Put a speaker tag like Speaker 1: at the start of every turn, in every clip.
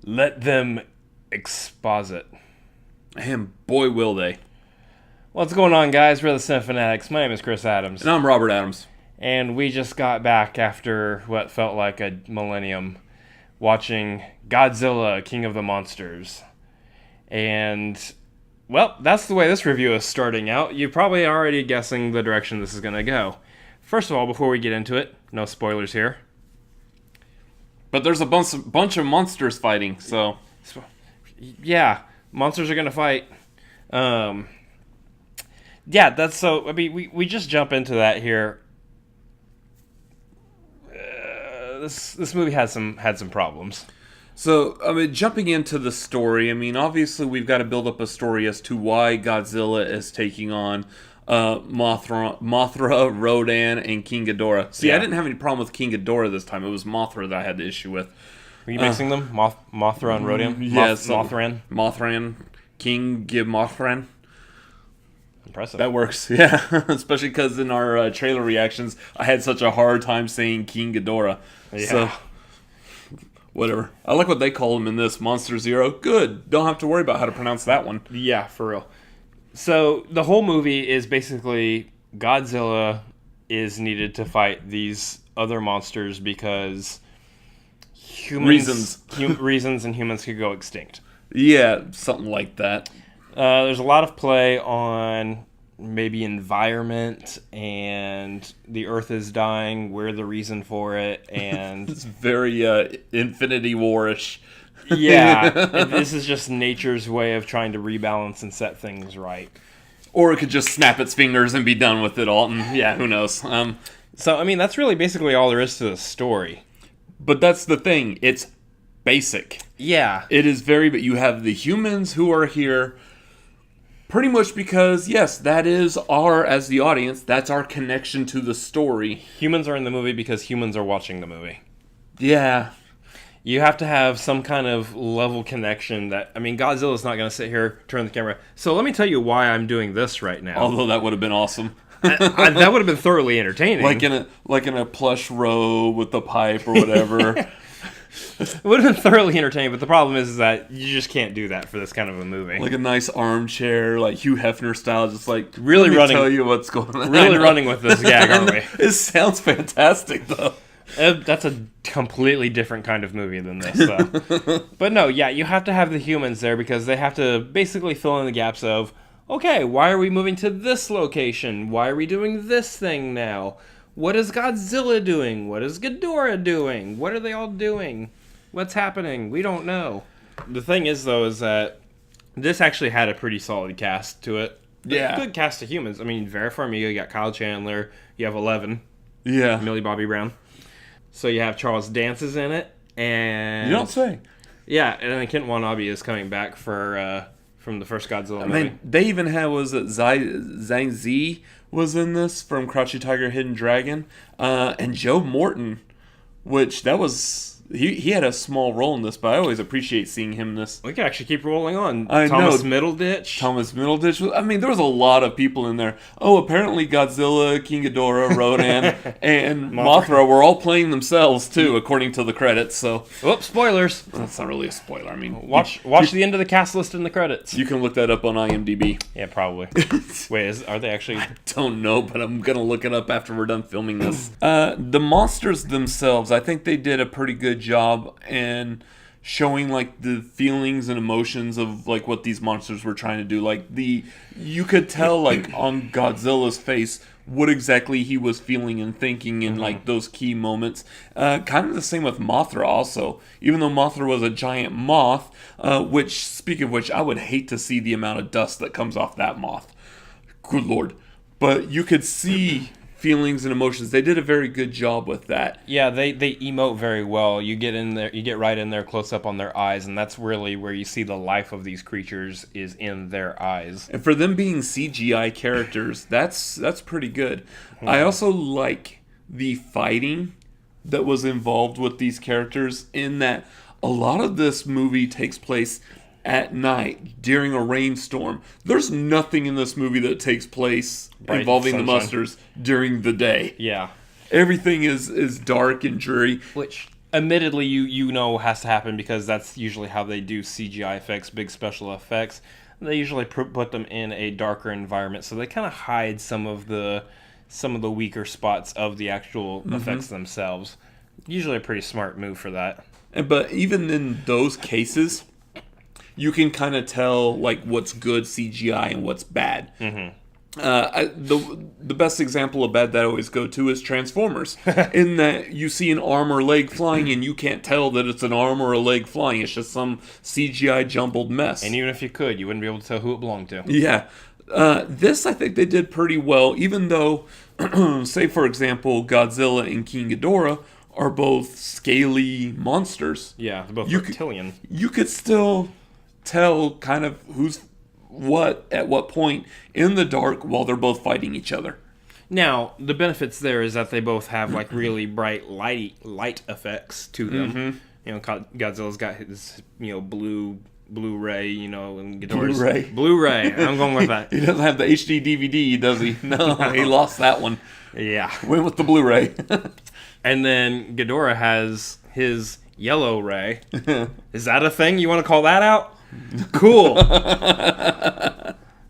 Speaker 1: Let them exposit.
Speaker 2: And boy, will they.
Speaker 1: What's going on, guys? We're the Cinefanatics. My name is Chris Adams.
Speaker 2: And I'm Robert Adams.
Speaker 1: And we just got back after what felt like a millennium watching Godzilla, King of the Monsters. And, well, that's the way this review is starting out. You're probably already guessing the direction this is going to go. First of all, before we get into it, no spoilers here.
Speaker 2: But there's a bunch of monsters fighting, so...
Speaker 1: Yeah, monsters are going to fight. Yeah, that's so... I mean, we just jump into that here. This movie had some problems.
Speaker 2: So, I mean, jumping into the story, I mean, obviously we've got to build up a story as to why Godzilla is taking on Mothra, Rodan, and King Ghidorah. See,
Speaker 1: Yeah.
Speaker 2: I didn't have any problem with King Ghidorah this time. It was Mothra that I had the issue with.
Speaker 1: Are you mixing them? Mothra and Rodan?
Speaker 2: Yes.
Speaker 1: Mothran?
Speaker 2: Mothran. King Give Mothran.
Speaker 1: Impressive.
Speaker 2: That works, yeah. Especially because in our trailer reactions, I had such a hard time saying King Ghidorah.
Speaker 1: Yeah.
Speaker 2: So, whatever. I like what they call him in this, Monster Zero. Good. Don't have to worry about how to pronounce that one.
Speaker 1: Yeah, for real. So, the whole movie is basically Godzilla is needed to fight these other monsters because reasons and humans could go extinct.
Speaker 2: Yeah, something like that.
Speaker 1: There's a lot of play on maybe environment and the Earth is dying. We're the reason for it, and
Speaker 2: It's very Infinity War-ish.
Speaker 1: yeah, this is just nature's way of trying to rebalance and set things right.
Speaker 2: Or it could just snap its fingers and be done with it all. And yeah, who knows?
Speaker 1: So, I mean, that's really basically all there is to the story.
Speaker 2: But that's the thing. It's basic.
Speaker 1: Yeah.
Speaker 2: It is very... But you have the humans who are here... Pretty much because, yes, that is as the audience, that's our connection to the story.
Speaker 1: Humans are in the movie because humans are watching the movie.
Speaker 2: Yeah.
Speaker 1: You have to have some kind of level connection that, I mean, Godzilla's not going to sit here, turn the camera. So let me tell you why I'm doing this right now.
Speaker 2: Although that would have been awesome.
Speaker 1: That would have been thoroughly entertaining.
Speaker 2: like in a plush robe with the pipe or whatever.
Speaker 1: It would have been thoroughly entertaining, but the problem is that you just can't do that for this kind of a movie.
Speaker 2: Like a nice armchair, like Hugh Hefner style, just like,
Speaker 1: Really
Speaker 2: let me
Speaker 1: running-
Speaker 2: tell you what's going on.
Speaker 1: Really running with this gag, aren't we?
Speaker 2: It sounds fantastic, though.
Speaker 1: That's a completely different kind of movie than this, though. But no, yeah, you have to have the humans there because they have to basically fill in the gaps of, okay, why are we moving to this location? Why are we doing this thing now? What is Godzilla doing? What is Ghidorah doing? What are they all doing? What's happening? We don't know. The thing is, though, is that this actually had a pretty solid cast to it.
Speaker 2: Yeah.
Speaker 1: Good cast of humans. I mean, Vera Farmiga, you got Kyle Chandler, you have Eleven,
Speaker 2: Yeah.
Speaker 1: Millie Bobby Brown. So you have Charles Dance is in it, and
Speaker 2: You don't say.
Speaker 1: yeah, and then Kent Watanabe is coming back for from the first Godzilla
Speaker 2: I
Speaker 1: movie.
Speaker 2: mean, they even had, was it Zhang Zi was in this from Crouching Tiger, Hidden Dragon, and Joe Morton, which that was... He had a small role in this, but I always appreciate seeing him in this.
Speaker 1: We could actually keep rolling on.
Speaker 2: I
Speaker 1: Thomas
Speaker 2: know.
Speaker 1: Middleditch.
Speaker 2: Thomas Middleditch. I mean, there was a lot of people in there. Oh, apparently Godzilla, King Ghidorah, Rodan, and Mothra were all playing themselves, too, according to the credits, so...
Speaker 1: Whoops, spoilers.
Speaker 2: That's not really a spoiler. I mean...
Speaker 1: Watch the end of the cast list in the credits.
Speaker 2: You can look that up on IMDb.
Speaker 1: Yeah, probably. Wait, are they actually...
Speaker 2: Don't know, but I'm going to look it up after we're done filming this. The monsters themselves, I think they did a pretty good job in showing like the feelings and emotions of like what these monsters were trying to do. Like you could tell like on Godzilla's face what exactly he was feeling and thinking in like those key moments. Kind of the same with Mothra also. Even though Mothra was a giant moth, which, speaking of which, I would hate to see the amount of dust that comes off that moth. Good Lord. But you could see feelings and emotions. They did a very good job with that.
Speaker 1: Yeah, they emote very well. You get in there, you get right in there, close up on their eyes, and that's really where you see the life of these creatures is in their eyes.
Speaker 2: And for them being CGI characters, that's pretty good. I also like the fighting that was involved with these characters in that a lot of this movie takes place at night during a rainstorm. There's nothing in this movie that takes place
Speaker 1: Bright
Speaker 2: involving
Speaker 1: sunshine.
Speaker 2: the monsters during the day.
Speaker 1: Yeah.
Speaker 2: Everything is dark and dreary.
Speaker 1: Which, admittedly, you know has to happen because that's usually how they do CGI effects, big special effects. They usually put them in a darker environment, so they kind of hide some of the weaker spots of the actual effects themselves. Usually a pretty smart move for that.
Speaker 2: But even in those cases, you can kind of tell like what's good CGI and what's bad. The best example of bad that I always go to is Transformers, in that you see an arm or leg flying and you can't tell that it's an arm or a leg flying. It's just some CGI jumbled mess.
Speaker 1: And even if you could, you wouldn't be able to tell who it belonged to.
Speaker 2: Yeah. This I think they did pretty well, even though, say for example, Godzilla and King Ghidorah are both scaly monsters.
Speaker 1: Yeah, they're both reptilian.
Speaker 2: You could still tell kind of who's what at what point in the dark while they're both fighting each other.
Speaker 1: Now, the benefits there is that they both have like really bright light effects to them. You know, Godzilla's got his blue Blu-ray, and Ghidorah's Blu-ray. I'm going with that.
Speaker 2: He doesn't have the HD DVD, does he? No, he lost that one.
Speaker 1: Yeah,
Speaker 2: went with the Blu-ray.
Speaker 1: And then Ghidorah has his yellow ray. Is that a thing? You want to call that out? Cool.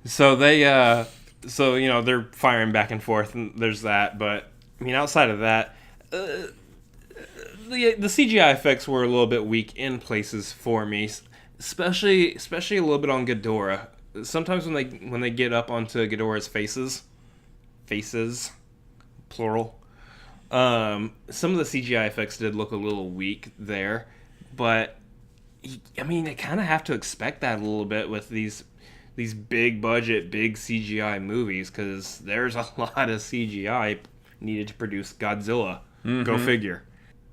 Speaker 1: So they're firing back and forth, and there's that. But I mean, outside of that, the CGI effects were a little bit weak in places for me, especially a little bit on Ghidorah. Sometimes when they get up onto Ghidorah's faces, plural. Some of the CGI effects did look a little weak there, but I mean, I kind of have to expect that a little bit with these big budget, big CGI movies, because there's a lot of CGI needed to produce Godzilla. Go figure.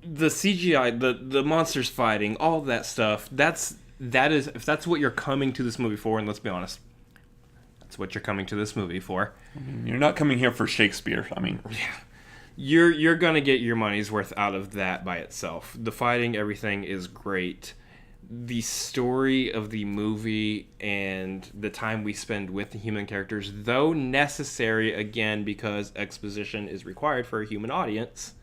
Speaker 1: The CGI, the monsters fighting, all that stuff. That is if that's what you're coming to this movie for, and let's be honest, that's what you're coming to this movie for.
Speaker 2: You're not coming here for Shakespeare. I mean,
Speaker 1: yeah. You're gonna get your money's worth out of that by itself. The fighting, everything is great. The story of the movie and the time we spend with the human characters, though necessary, again, because exposition is required for a human audience,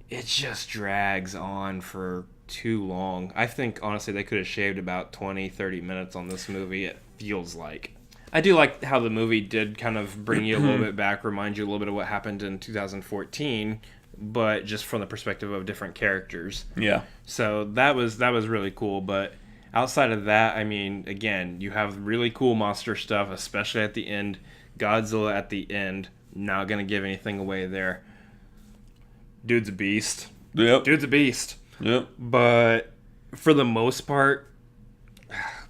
Speaker 1: it just drags on for too long. I think, honestly, they could have shaved about 20, 30 minutes on this movie, it feels like. I do like how the movie did kind of bring you a little bit back, remind you a little bit of what happened in 2014, but just from the perspective of different characters.
Speaker 2: Yeah.
Speaker 1: So that was really cool, but outside of that, I mean, again, you have really cool monster stuff, especially at the end. Godzilla at the end, not going to give anything away there. Dude's a beast.
Speaker 2: Yep.
Speaker 1: Dude's a beast.
Speaker 2: Yep.
Speaker 1: But for the most part,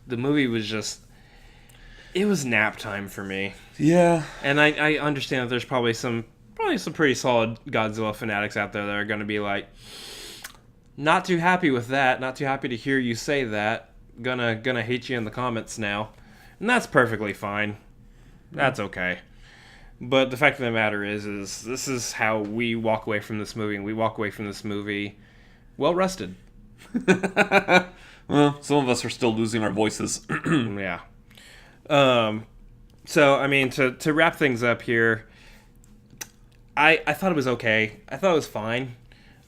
Speaker 1: the movie was just... It was nap time for me.
Speaker 2: Yeah.
Speaker 1: And I understand that there's probably some pretty solid Godzilla fanatics out there that are going to be like, not too happy with that, not too happy to hear you say that, gonna hate you in the comments now. And that's perfectly fine. That's okay. But the fact of the matter is this is how we walk away from this movie, and we walk away from this movie well rested.
Speaker 2: Well, some of us are still losing our voices.
Speaker 1: Yeah. So, I mean, to wrap things up here, I thought it was okay. I thought it was fine.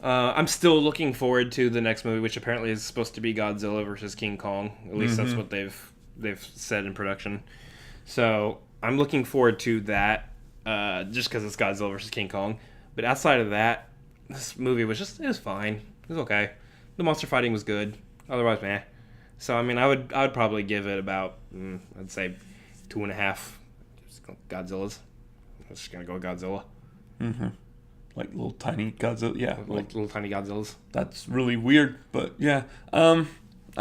Speaker 1: I'm still looking forward to the next movie, which apparently is supposed to be Godzilla versus King Kong. At least that's what they've said in production. So, I'm looking forward to that, just because it's Godzilla versus King Kong. But outside of that, this movie was it was fine. It was okay. The monster fighting was good. Otherwise, meh. So, I mean, I would probably give it about, I'd say 2.5 Godzillas. I'm just going to go with Godzilla.
Speaker 2: Mm-hmm. Like little tiny Godzilla. Yeah.
Speaker 1: Little tiny Godzillas.
Speaker 2: That's really weird, but yeah. I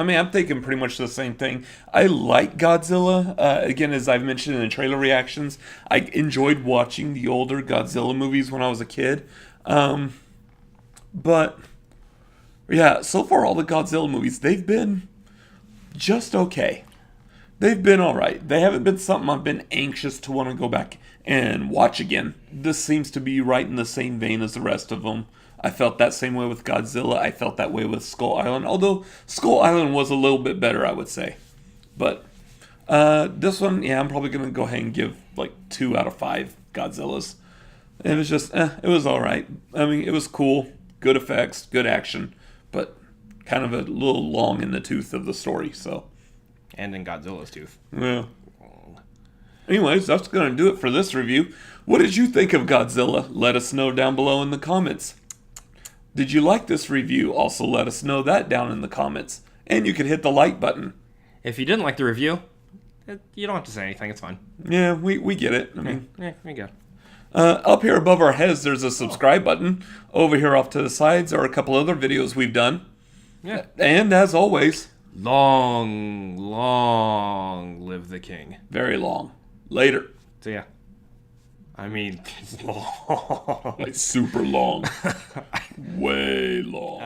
Speaker 2: mean, I'm thinking pretty much the same thing. I like Godzilla. Again, as I've mentioned in the trailer reactions, I enjoyed watching the older Godzilla movies when I was a kid. But, yeah, so far all the Godzilla movies, they've been... just okay. They've been alright. They haven't been something I've been anxious to want to go back and watch again. This seems to be right in the same vein as the rest of them. I felt that same way with Godzilla. I felt that way with Skull Island. Although Skull Island was a little bit better, I would say. But this one, yeah, I'm probably going to go ahead and give like 2 out of 5 Godzillas. It was just, it was alright. I mean, it was cool. good effects, good action, but kind of a little long in the tooth of the story. So,
Speaker 1: And in Godzilla's tooth.
Speaker 2: well. Anyways, that's going to do it for this review. What did you think of Godzilla? Let us know down below in the comments. Did you like this review? Also let us know that down in the comments. And you can hit the like button.
Speaker 1: If you didn't like the review, you don't have to say anything. It's fine.
Speaker 2: Yeah, we get it. I mean,
Speaker 1: Yeah, we go.
Speaker 2: up here above our heads, there's a subscribe button. Over here off to the sides are a couple other videos we've done.
Speaker 1: Yeah.
Speaker 2: And as always,
Speaker 1: Long, long live the king.
Speaker 2: very long. Later.
Speaker 1: So yeah. I mean, long.
Speaker 2: Like super long. Way long.